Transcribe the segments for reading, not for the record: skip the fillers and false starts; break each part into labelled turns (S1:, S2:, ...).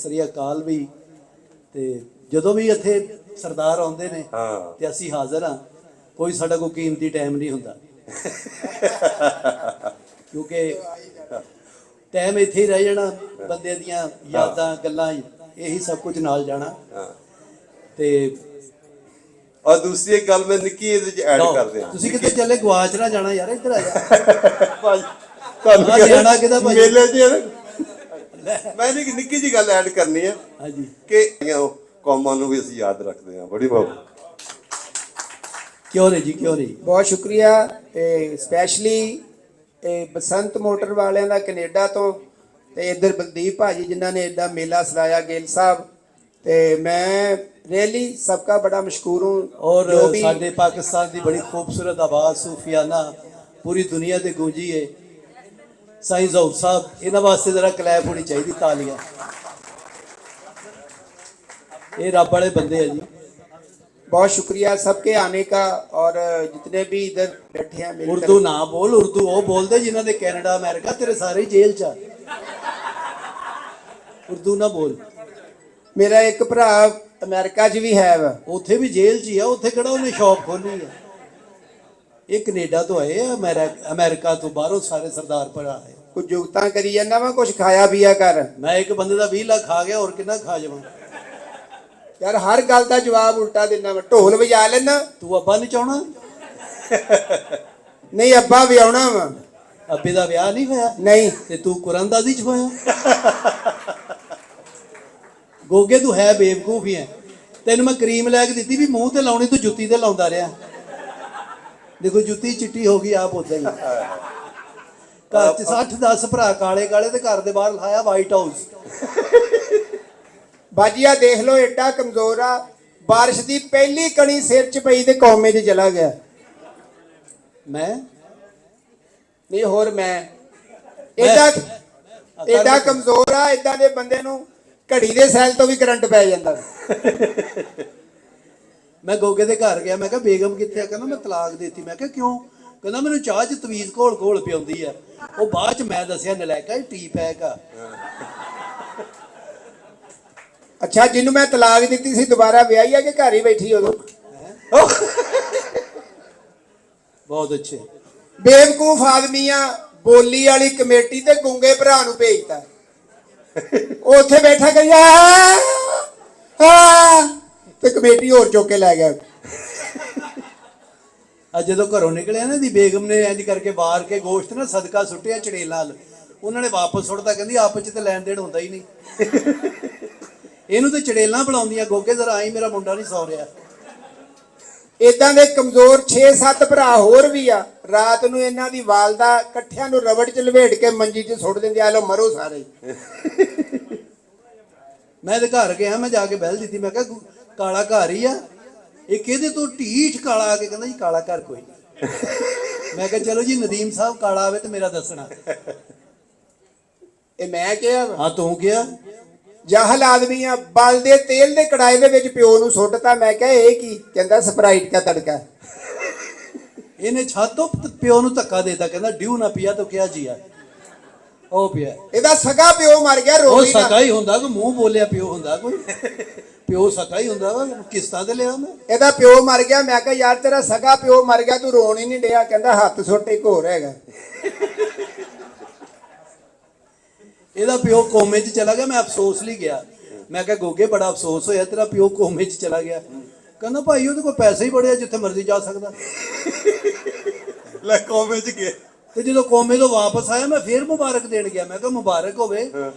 S1: ਸ੍ਰੀ ਅਕਾਲ ਵੀ ਤੇ ਜਦੋਂ ਵੀ ਇੱਥੇ ਸਰਦਾਰ ਆਉਂਦੇ ਨੇ ਤੇ ਅਸੀਂ ਹਾਜ਼ਰ ਹਾਂ। ਕੋਈ ਸਾਡਾ ਕੋਈ ਕੀਮਤੀ ਟਾਈਮ ਨਹੀਂ ਹੁੰਦਾ ਕਿਉਂਕਿ ਟਾਈਮ ਇੱਥੇ ਹੀ ਰਹਿ ਜਾਣਾ। ਬੰਦੇ ਦੀਆਂ ਯਾਦਾਂ ਗੱਲਾਂ ਇਹੀ ਸਭ ਕੁਝ ਨਾਲ ਜਾਣਾ। ਤੇ
S2: और दूसरी एक गल मैं निक्की ਇਹਦੇ ਚ ਐਡ ਕਰ ਦਿਆਂ,
S1: ਤੁਸੀਂ ਕਿਤੇ ਚੱਲੇ ਗਵਾਚ ਨਾ ਜਾਣਾ ਯਾਰ, ਇੱਧਰ ਆ ਜਾ।
S2: ਤੁਹਾਨੂੰ
S1: ਜਾਣਾ ਕਿਹਦਾ ਭਾਜੀ
S2: ਮੇਲੇ 'ਚ ਮੈਂ ਨਿੱਕੀ ਜੀ ਗੱਲ ਐਡ ਕਰਨੀ ਹੈ।
S1: ਹਾਂਜੀ
S2: ਕਿ ਉਹ ਕੌਮਾਂ ਨੂੰ ਵੀ ਅਸੀਂ ਯਾਦ ਰੱਖਦੇ ਹਾਂ। ਬੜੀ ਬਾਬੂ
S1: ਕਿਉਂ ਨਹੀਂ ਜੀ, ਕਿਉਂ ਨਹੀਂ।
S3: ਬਹੁਤ ਸ਼ੁਕਰੀਆ। ਸਪੈਸ਼ਲੀ ਬਸੰਤ ਮੋਟਰ ਵਾਲਿਆਂ ਦਾ ਕੈਨੇਡਾ ਤੋਂ, ਤੇ ਇੱਧਰ ਬਲਦੀਪ ਭਾਜੀ ਜਿਨ੍ਹਾਂ ਨੇ ਇੱਦਾਂ ਮੇਲਾ ਸਲਾਇਆ, ਗਿੱਲ ਸਾਹਿਬ, ਤੇ ਮੈਂ रियली सबका बड़ा मशकूर हूँ।
S1: और साडे पाकिस्तान की बड़ी खूबसूरत आवाज़ सूफियाना पूरी दुनिया से गूंजी है। साईं ज़हूर साहब इन्होंने वास्ते जरा क्लैप होनी चाहिए, तालियां। ये रब वाले बंदे हैं जी।
S3: बहुत शुक्रिया सबके आने का। और जितने भी इधर बैठे हैं,
S1: उर्दू ना बोल, उर्दू वो बोलते जिन्होंने कैनेडा अमेरिका, तेरे सारे जेल च। उर्दू ना बोल।
S3: मेरा एक भरा अमेरिका च भी है,
S1: ਉੱਥੇ ਵੀ ਜੇਲ੍ਹ 'ਚ ਹੀ ਆ। ਉੱਥੇ ਕਿਹੜਾ ਉਹਨੇ ਸ਼ੌਪ ਖੋਲੀ ਆ। ਇਹ ਕੈਨੇਡਾ ਤੋਂ ਆਏ ਆ, ਅਮਰੀਕਾ ਤੋਂ, ਬਾਹਰੋਂ ਸਾਰੇ ਸਰਦਾਰ ਭਰਾ ਆਏ।
S3: कुछ जुगता करी जाना वा, कुछ खाया पिया कर।
S1: मैं एक बंदे का 20 लाख खा गया, और कितना खा जावां
S3: यार हर गल का जवाब उल्टा देना वा। ढोल बजा लेना।
S1: तू अब्बा नहीं चाहना?
S3: नहीं अब्बा भी आना वा।
S1: अब्बे का विआह नहीं होया?
S3: नहीं।
S1: ते तू कुरानदाजी च होया? गोगे तू है बेवकूफ ही है। तेन मैं क्रीम लैके दी भी मूँह ते लाउणी, तू जुत्ती ते लाउंदा रहा। देखो जुत्ती चिट्टी हो गई, आप उदा ही। घर च 60-10 भरा काले काले, ते घर दे बाहर लाया वाइट हाउस।
S3: बाजिया देख लो एडा कमजोर आ। बारिश की पहली कणी सिर च पई ते कौमे च चला गया।
S1: मैं
S3: नहीं होर मैं एडा कमजोर आ। इदां दे बंदे नूं घड़ी दे सैल तो भी करंट पै जांदा।
S1: मैं गोगे दे घर गया, मैं कहा बेगम कित्थे? कहना मैं तलाक देती। मैं कहा क्यों? कहना मैनूं चाह च तवीज़ घोल घोल पिआउंदी है। वो बाद च मैं दस्सिया नलैका टी पैक आ।
S3: अच्छा जिन्नू मैं तलाक दी सी दोबारा विआही है कि घर ही बैठी उदों?
S1: बहुत अच्छे
S3: बेवकूफ आदमी आ। बोली वाली कमेटी ते गूंगे भरा नूं भेजता। ਉੱਥੇ ਬੈਠਾ ਕਰੀ ਤੇ ਕਮੇਟੀ ਹੋਰ ਚੁੱਕ ਕੇ ਲੈ ਗਿਆ।
S1: ਅੱਜ ਜਦੋਂ ਘਰੋਂ ਨਿਕਲਿਆ ਨਾ, ਦੀ ਬੇਗਮ ਨੇ ਇੰਜ ਕਰਕੇ ਵਾਰ ਕੇ ਗੋਸ਼ਤ ਨਾ ਸਦਕਾ ਸੁੱਟਿਆ ਚੜੇਲਾਂ। ਉਹਨਾਂ ਨੇ ਵਾਪਸ ਸੁੱਟਦਾ, ਕਹਿੰਦੀ ਆਪਸ ਚ ਤੇ ਲੈਣ ਦੇਣ ਹੁੰਦਾ ਹੀ ਨਹੀਂ। ਇਹਨੂੰ ਤੇ ਚੜੇਲਾਂ ਬੁਲਾਉਂਦੀਆਂ, ਗੋਗੇ ਜ਼ਰਾ ਆਈ, ਮੇਰਾ ਮੁੰਡਾ ਨਹੀਂ ਸੌ ਰਿਹਾ।
S3: ਇਦਾਂ ਦੇ ਕਮਜ਼ੋਰ 6-7 ਭਰਾ ਹੋਰ ਵੀ ਆ। ਰਾਤ ਨੂੰ ਇਹਨਾਂ ਦੀ ਵਾਲਦਾ ਇਕੱਠਿਆਂ ਨੂੰ ਰਬੜ ਚ ਲਵੇਟ ਕੇ ਮੰਜੀ 'ਚ ਸੁੱਟ ਦਿੰਦੇ, ਆ ਲੋ ਮਰੋ ਸਾਰੇ।
S1: ਮੈਂ ਇਹਦੇ ਘਰ ਗਿਆ, ਮੈਂ ਜਾ ਕੇ ਬਹਿਲ ਦਿੱਤੀ। ਮੈਂ ਕਿਹਾ ਕਾਲਾ ਘਰ ਹੀ ਆ ਇਹ, ਕਿਹਦੇ ਤੋਂ ਢੀਠ ਕਾਲਾ ਆ ਕੇ ਕਹਿੰਦਾ ਜੀ ਕਾਲਾ ਘਰ ਕੋਈ ਨਹੀਂ। ਮੈਂ ਕਿਹਾ ਚਲੋ ਜੀ ਨਦੀਮ ਸਾਹਿਬ ਕਾਲਾ ਆਵੇ ਤੇ ਮੇਰਾ ਦੱਸਣਾ।
S3: ਇਹ ਮੈਂ ਕਿਹਾ
S1: ਹਾਂ ਤੂੰ ਕਿਹਾ
S3: ਜਾਹਲ ਆਦਮੀ ਆ। ਬਲਦੇ ਤੇਲ ਦੇ ਕੜਾਏ ਦੇ ਵਿੱਚ ਪਿਓ ਨੂੰ ਸੁੱਟਤਾ। ਮੈਂ ਕਿਹਾ ਇਹ ਕੀ? ਕਹਿੰਦਾ ਸਪਰਾਈਟ ਦਾ ਤੜਕਾ।
S1: ਇਹਨੇ ਛਾਤੋਂ ਪਿਓ ਨੂੰ ਧੱਕਾ ਦੇਤਾ, ਕਹਿੰਦਾ ਡਿਊ ਨਾ ਪਿਆ ਤਾਂ ਕਿਹਾ ਜੀਆ ਉਹ ਪਿਆ।
S3: ਇਹਦਾ ਸਗਾ ਪਿਓ ਮਰ ਗਿਆ।
S1: ਉਹ ਸਕਾ ਹੀ ਹੁੰਦਾ, ਕੋਈ ਮੂੰਹ ਬੋਲਿਆ ਪਿਓ ਹੁੰਦਾ? ਕੋਈ ਪਿਓ ਸਕਾ ਹੀ ਹੁੰਦਾ ਵਾ, ਕਿਸ਼ਤਾਂ ਤੇ ਲਿਆ ਮੈਂ।
S3: ਇਹਦਾ ਪਿਓ ਮਰ ਗਿਆ। ਮੈਂ ਕਿਹਾ ਯਾਰ ਤੇਰਾ ਸਗਾ ਪਿਓ ਮਰ ਗਿਆ, ਤੂੰ ਰੋਣ ਹੀ ਨਹੀਂ ਡਿਆ। ਕਹਿੰਦਾ ਹੱਥ ਸੁੱਟ ਇੱਕ ਹੋਰ ਹੈਗਾ।
S1: ਇਹਦਾ ਪਿਓ ਕੋਮੇ 'ਚ ਚਲਾ ਗਿਆ। ਮੈਂ ਅਫਸੋਸ ਲਈ ਗਿਆ। ਮੈਂ ਕਿਹਾ ਗੋਗੇ ਬੜਾ ਅਫਸੋਸ ਹੋਇਆ, ਤੇਰਾ ਪਿਓ ਕੋਮੇ 'ਚ ਚਲਾ ਗਿਆ। ਕਹਿੰਦਾ ਭਾਈ ਉਹਦੇ ਕੋਲ ਪੈਸੇ ਹੀ ਬੜੇ ਆ, ਜਿੱਥੇ ਮਰਜ਼ੀ ਜਾ ਸਕਦਾ।
S2: ਲੈ ਕੋਮੇ 'ਚ ਗਿਆ।
S1: ਤੇ ਜਦੋਂ ਕੋਮੇ ਤੋਂ ਵਾਪਸ ਆਇਆ, ਮੈਂ ਫੇਰ ਮੁਬਾਰਕ ਦੇਣ ਗਿਆ। ਮੈਂ ਕਿਹਾ ਮੁਬਾਰਕ ਹੋਵੇ,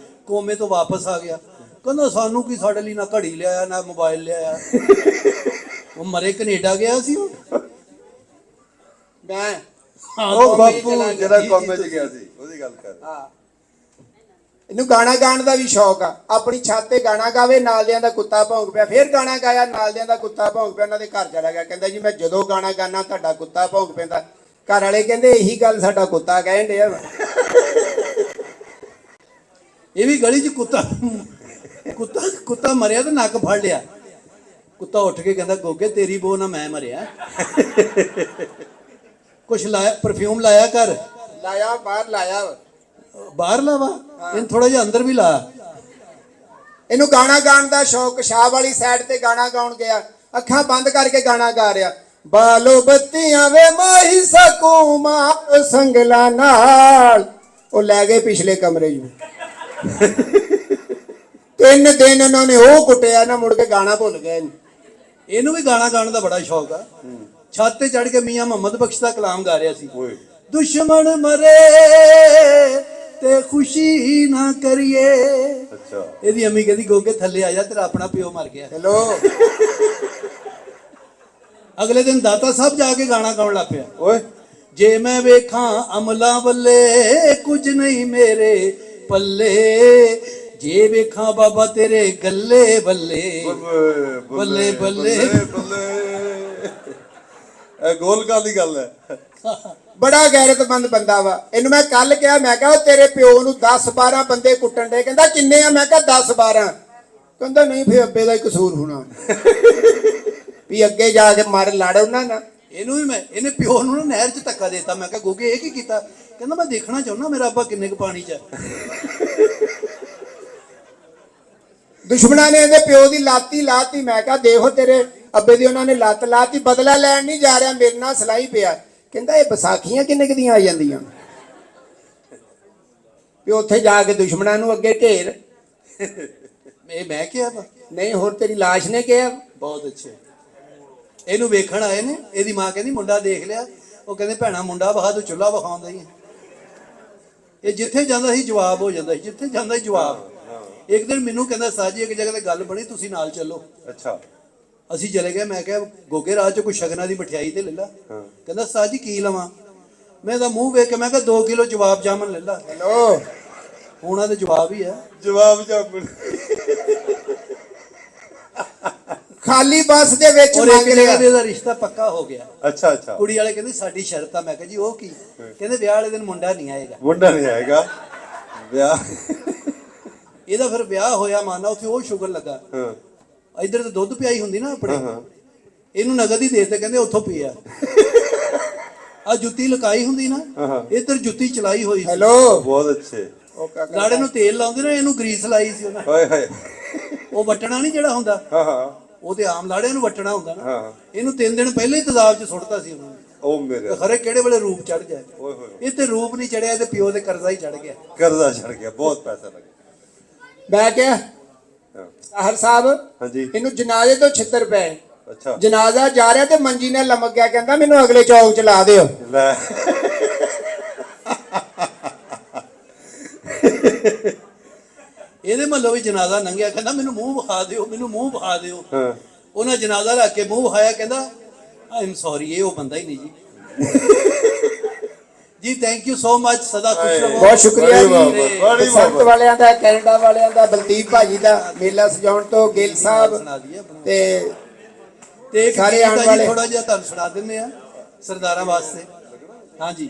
S1: ਕੋਮੇ ਤੋਂ ਵਾਪਸ ਆ ਗਿਆ। ਕਹਿੰਦਾ ਸਾਨੂੰ ਕੀ, ਸਾਡੇ ਲਈ ਨਾ ਘੜੀ ਲਿਆਇਆ ਨਾ ਮੋਬਾਈਲ ਲਿਆਇਆ। ਉਹ ਮਰੇ ਕੈਨੇਡਾ ਗਿਆ ਸੀ ਉਹ।
S3: ਮੈਂ
S2: ਉਹ ਬਾਪੂ ਜਿਹੜਾ ਕੋਮੇ 'ਚ ਗਿਆ ਸੀ ਉਹਦੀ ਗੱਲ ਕਰ।
S3: ਹਾਂ ਇਹਨੂੰ ਗਾਣਾ ਗਾਣ ਦਾ ਵੀ ਸ਼ੌਕ ਆ। ਆਪਣੀ ਛੱਤ ਤੇ ਗਾਣਾ ਗਾਵੇ, ਨਾਲਦਿਆਂ ਦਾ ਕੁੱਤਾ ਭੌਂਕ ਪਿਆ। ਫੇਰ ਗਾਣਾ ਗਾਇਆ, ਨਾਲਦਿਆਂ ਦਾ ਕੁੱਤਾ ਭੌਂਕ ਪਿਆ। ਉਹਨਾਂ ਦੇ ਘਰ ਚਲਾ ਗਿਆ। ਕਹਿੰਦਾ ਜੀ ਮੈਂ ਜਦੋਂ ਗਾਣਾ ਗਾਣਾ ਤੁਹਾਡਾ ਕੁੱਤਾ ਭੌਂਕ ਪੈਂਦਾ। ਘਰ ਵਾਲੇ ਕਹਿੰਦੇ ਇਹੀ ਗੱਲ ਸਾਡਾ ਕੁੱਤਾ ਕਹਿਣ ਡਿਆ।
S1: ਇਹ ਵੀ ਗਲੀ 'ਚ ਕੁੱਤਾ ਮਰਿਆ ਤੇ ਨੱਕ ਫੜ ਲਿਆ। ਕੁੱਤਾ ਉੱਠ ਕੇ ਕਹਿੰਦਾ ਗੋਗੇ ਤੇਰੀ ਬੋ ਨਾ ਮੈਂ ਮਰਿਆ। ਕੁਛ ਲਾਇਆ, ਪਰਫਿਊਮ ਲਾਇਆ ਕਰ।
S3: ਲਾਇਆ ਬਾਹਰ ਲਾਇਆ।
S1: ਬਾਹਰ ਲਾਵਾ ਇਹਨੂੰ ਥੋੜਾ ਜਿਹਾ ਅੰਦਰ ਵੀ ਲਾ।
S3: ਇਹਨੂੰ ਗਾਣਾ ਗਾਉਣ ਦਾ ਸ਼ੌਕ, ਸ਼ਾਹ ਵਾਲੀ ਸਾਈਡ ਤੇ ਗਾਣਾ ਗਾਉਣ ਗਿਆ, ਅੱਖਾਂ ਬੰਦ ਕਰਕੇ ਗਾਣਾ ਗਾ ਰਿਹਾ, ਬਾਲੋ ਬੱਤੀਆਂ ਵੇ ਮਾਹੀ ਸਕੂ ਮਾਂ ਸੰਗਲਾ ਨਾਲ। ਉਹ ਲੈ ਗਏ ਪਿਛਲੇ ਕਮਰੇ 'ਚ। 3 ਦਿਨ ਉਹਨਾਂ ਨੇ ਉਹ ਕੁੱਟਿਆ ਨਾ, ਮੁੜ ਕੇ ਗਾਣਾ ਭੁੱਲ ਗਏ।
S1: ਇਹਨੂੰ ਵੀ ਗਾਣਾ ਗਾਉਣ ਦਾ ਬੜਾ ਸ਼ੌਕ ਆ। ਛੱਤ ਤੇ ਚੜ ਕੇ ਮੀਆਂ ਮੁਹੰਮਦ ਬਖਸ਼ ਦਾ ਕਲਾਮ ਗਾ ਰਿਹਾ ਸੀ।
S2: ਓਏ
S1: ਦੁਸ਼ਮਣ ਮਰੇ ਤੇ ਖੁਸ਼ੀ ਨਾ ਕਰੀਏ।
S2: ਅੱਛਾ।
S1: ਇਹਦੀ ਅੰਮੀ ਕਹਿੰਦੀ ਗੋਗੇ ਥੱਲੇ ਆ ਜਾ, ਤੇਰਾ ਆਪਣਾ ਪਿਓ ਮਰ ਗਿਆ।
S3: ਹੈਲੋ,
S1: ਅਗਲੇ ਦਿਨ ਦਾਤਾ ਸਾਹਿਬ ਜਾ ਕੇ ਗਾਣਾ ਗਾਉਣ ਲੱਗ ਪਿਆ।
S2: ਓਏ
S1: ਜੇ ਮੈਂ ਵੇਖਾਂ ਅਮਲਾਂ ਵੱਲੇ ਕੁਝ ਨਹੀਂ ਮੇਰੇ ਪੱਲੇ, ਜੇ ਵੇਖਾਂ ਬਾਬਾ ਤੇਰੇ ਗੱਲੇ ਬੱਲੇ ਬੱਲੇ ਬੱਲੇ।
S2: ਇਹ ਗੋਲ ਕਾਲੀ ਗੱਲ ਹੈ।
S3: ਬੜਾ ਗੈਰਤਮੰਦ ਬੰਦਾ ਵਾ। ਇਹਨੂੰ ਮੈਂ ਕੱਲ ਕਿਹਾ, ਮੈਂ ਕਿਹਾ ਉਹ ਤੇਰੇ ਪਿਓ ਨੂੰ 10-12 ਬੰਦੇ ਕੁੱਟਣ ਦੇ। ਕਹਿੰਦਾ ਕਿੰਨੇ ਆ? ਮੈਂ ਕਿਹਾ 10-12। ਕਹਿੰਦਾ ਨਹੀਂ, ਫਿਰ ਅੱਬੇ ਦਾ ਹੀ ਕਸੂਰ ਹੋਣਾ ਵੀ ਅੱਗੇ ਜਾ ਕੇ ਮਰ ਲੜ ਉਹਨਾਂ ਨਾਲ।
S1: ਇਹਨੂੰ ਵੀ ਇਹਨੇ ਪਿਓ ਨੂੰ ਨਾ ਨਹਿਰ 'ਚ ਧੱਕਾ ਦੇਤਾ। ਮੈਂ ਕਿਹਾ ਗੋਗੇ ਇਹ ਕੀ ਕੀਤਾ? ਕਹਿੰਦਾ ਮੈਂ ਦੇਖਣਾ ਚਾਹੁੰਦਾ ਮੇਰਾ ਅੱਬਾ ਕਿੰਨੇ ਕੁ ਪਾਣੀ 'ਚ ਹੈ।
S3: ਦੁਸ਼ਮਣਾਂ ਨੇ ਇਹਦੇ ਪਿਓ ਦੀ ਲਾਤੀ ਲਾਤੀ। ਮੈਂ ਕਿਹਾ ਦੇਖੋ ਤੇਰੇ ਅੱਬੇ ਦੀ ਉਹਨਾਂ ਨੇ ਲੱਤ ਲਾਤੀ, ਬਦਲਾ ਲੈਣ ਨਹੀਂ ਜਾ ਰਿਹਾ, ਮੇਰੇ ਨਾਲ ਸਲਾਈ ਪਿਆ। ਕਹਿੰਦਾ ਇਹ ਵਿਸਾਖੀਆਂ ਕਿੰਨੇ ਕੁ ਦੀਆਂ ਆ ਜਾਂਦੀਆਂ ਵੀ ਉੱਥੇ ਜਾ ਕੇ ਦੁਸ਼ਮਣਾਂ ਨੂੰ ਅੱਗੇ ਢੇਰ।
S1: ਇਹ ਮੈਂ ਕਿਹਾ ਵਾ?
S3: ਨਹੀਂ, ਹੋਰ ਤੇਰੀ ਲਾਸ਼ ਨੇ ਕਿਹਾ।
S1: ਬਹੁਤ ਅੱਛੇ। ਇਹਨੂੰ ਵੇਖਣ ਆਏ ਨੇ। ਇਹਦੀ ਮਾਂ ਕਹਿੰਦੀ ਮੁੰਡਾ ਦੇਖ ਲਿਆ। ਉਹ ਕਹਿੰਦੇ ਭੈਣਾ ਮੁੰਡਾ ਵਿਖਾ, ਤੂੰ ਚੁੱਲ੍ਹਾ ਵਿਖਾਉਂਦਾ ਹੀ। ਇਹ ਜਿੱਥੇ ਜਾਂਦਾ ਸੀ ਜਵਾਬ ਹੋ ਜਾਂਦਾ ਸੀ, ਜਿੱਥੇ ਜਾਂਦਾ ਸੀ ਜਵਾਬ। ਇੱਕ ਦਿਨ ਮੈਨੂੰ ਕਹਿੰਦਾ ਸਾਜੀ ਇੱਕ ਜਗ੍ਹਾ ਤੇ ਗੱਲ ਬਣੀ, ਤੁਸੀਂ ਨਾਲ ਚੱਲੋ।
S2: ਅੱਛਾ।
S1: ਅਸੀਂ ਚਲੇ ਗਏ। ਮੈਂ ਕਿਹਾ ਗੋਗੇ ਰਾਹ 'ਚ ਕੋਈ ਸ਼ਗਨਾਂ ਦੀ ਮਠਿਆਈ ਤੇ ਲੈ ਲਾ। ਕਹਿੰਦਾ ਸਾਜੀ ਕੀ ਲਵਾਂ? ਮੈਂ ਤਾਂ ਮੂੰਹ ਵੇਖ ਕੇ ਮੈਂ ਕਿਹਾ 2 ਕਿਲੋ ਜਵਾਬ ਜਾਮਨ ਲੈ ਲਾ।
S3: ਹੈਲੋ,
S1: ਉਹਨਾਂ ਦੇ ਜਵਾਬ ਹੀ ਆ।
S2: ਜਵਾਬ ਜਾਮਣ।
S3: ਖਾਲੀ ਬੱਸ ਦੇ ਵਿੱਚ
S1: ਔਰ
S3: ਮੰਗ
S1: ਇੱਕ
S3: ਲਿਆ।
S1: ਜਗ੍ਹਾ ਤੇ ਇਹਦਾ ਰਿਸ਼ਤਾ ਪੱਕਾ ਹੋ ਗਿਆ।
S2: ਅੱਛਾ ਅੱਛਾ।
S1: ਕੁੜੀ ਵਾਲੇ ਕਹਿੰਦੇ ਸਾਡੀ ਸ਼ਰਤ ਆ। ਮੈਂ ਕਿਹਾ ਜੀ ਉਹ ਕੀ? ਕਹਿੰਦੇ ਵਿਆਹ ਵਾਲੇ ਦਿਨ ਮੁੰਡਾ ਨਹੀਂ ਆਏਗਾ।
S2: ਮੁੰਡਾ ਨਹੀਂ ਆਏਗਾ ਵਿਆਹ।
S1: ਇਹਦਾ ਫਿਰ ਵਿਆਹ ਹੋਇਆ, ਮਾਨਾ ਉੱਥੇ ਉਹ ਸ਼ੁਗਰ ਲੱਗਾ।
S2: ਹਾਂ।
S1: ਇੱਧਰ ਤੇ ਦੁੱਧ ਪਿਆਈ ਹੁੰਦੀ ਨਾ ਆਪਣੇ, ਇਹਨੂੰ ਨਗਦ ਹੀ ਦੇ ਤੇ ਕਹਿੰਦੇ ਉੱਥੋਂ ਪੀਆ। ਆ ਜੁੱਤੀ ਲਕਾਈ ਹੁੰਦੀ ਨਾ, ਇੱਧਰ ਜੁੱਤੀ ਚਲਾਈ ਹੋਈ ਸੀ।
S3: ਹੈਲੋ,
S2: ਬਹੁਤ ਅੱਛੇ।
S1: ਲਾੜੇ ਨੂੰ ਤੇਲ ਲਾਉਂਦੇ ਨਾ, ਇਹਨੂੰ ਗਰੀਸ ਲਾਈ ਸੀ ਉਹਨਾਂ।
S2: ਹਾਏ ਹਾਏ।
S1: ਉਹ ਵਟਣਾ ਨਹੀਂ ਜਿਹੜਾ ਹੁੰਦਾ,
S2: ਹਾਂ ਹਾਂ।
S1: ਉਹ ਤੇ ਆਮ ਲਾੜਿਆਂ ਨੂੰ ਵਟਣਾ ਹੁੰਦਾ ਨਾ।
S2: ਹਾਂ।
S1: ਇਹਨੂੰ 3 ਦਿਨ ਪਹਿਲਾਂ ਹੀ ਤੇਜ਼ਾਬ 'ਚ ਸੁੱਟਤਾ ਸੀ ਉਹਨਾਂ ਨੇ।
S2: ਉਹ ਮੇਰੇ
S1: ਖਰੇ ਕਿਹੜੇ ਵੇਲੇ ਰੂਪ ਚੜ ਜਾਏ।
S2: ਓਏ ਹੋਏ।
S1: ਇਹ ਤੇ ਰੂਪ ਨਹੀਂ ਚੜਿਆ, ਤੇ ਪਿਓ ਦੇ ਕਰਜ਼ਾ ਹੀ ਚੜ ਗਿਆ।
S2: ਕਰਜ਼ਾ ਛੜ ਗਿਆ, ਬਹੁਤ ਪੈਸਾ ਲੱਗ
S3: ਮੈਂ ਕਿਹਾ
S2: ਗਿਆ।
S3: ਸਾਹਰ ਸਾਹਿਬ,
S2: ਹਾਂਜੀ।
S3: ਇਹਨੂੰ ਜਨਾਜ਼ੇ ਤੋਂ ਛਿੱਤਰ ਪਏ।
S2: ਅੱਛਾ।
S3: ਜਨਾਜ਼ਾ ਜਾ ਰਿਹਾ ਤੇ ਮੰਜੀ ਨਾਲ ਲਮਕ ਗਿਆ। ਕਹਿੰਦਾ ਮੈਨੂੰ ਅਗਲੇ ਚੌਕ ਚ ਲਾ ਦਿਓ।
S2: ਲੈ।
S1: ਇਹਦੇ ਮਹੱਲੋਂ ਵੀ ਜਨਾਜ਼ਾ ਲੰਘਿਆ। ਕਹਿੰਦਾ ਮੈਨੂੰ ਮੂੰਹ ਵਿਖਾ ਦਿਓ, ਮੈਨੂੰ ਮੂੰਹ ਵਿਖਾ ਦਿਓ।
S2: ਹਾਂ।
S1: ਉਹਨਾਂ ਜਨਾਜ਼ਾ ਰੱਖ ਕੇ ਮੂੰਹ ਵਿਖਾਇਆ। ਕਹਿੰਦਾ ਆਈ ਐਮ ਸੌਰੀ, ਇਹ ਉਹ ਬੰਦਾ ਹੀ ਨਹੀਂ ਜੀ। ਜੀ ਥੈਂਕ ਯੂ ਸੋ ਮਚ। ਸਦਾ ਖੁਸ਼ ਰਹੋ।
S3: ਬਹੁਤ ਸ਼ੁਕਰੀਆ ਜੀ।
S2: ਬੜੀ
S3: ਸੰਤ ਵਾਲਿਆਂ ਦਾ, ਕੈਨੇਡਾ ਵਾਲਿਆਂ ਦਾ, ਬਲਦੀਪ ਭਾਜੀ ਦਾ, ਮੇਲਾ ਸਜਾਉਣ ਤੋਂ ਗਿੱਲ ਸਾਹਿਬ
S1: ਸੁਣਾ ਦਈਏ ਆਪਣਾ।
S3: ਤੇ
S1: ਸਾਰੇ
S3: ਸਾਰੇ ਆਉਣ ਵਾਲੇ
S1: ਥੋੜਾ ਜਿਹਾ ਤੁਹਾਨੂੰ ਸੁਣਾ ਦਿੰਦੇ ਆ ਸਰਦਾਰਾਂ ਵਾਸਤੇ। ਹਾਂਜੀ।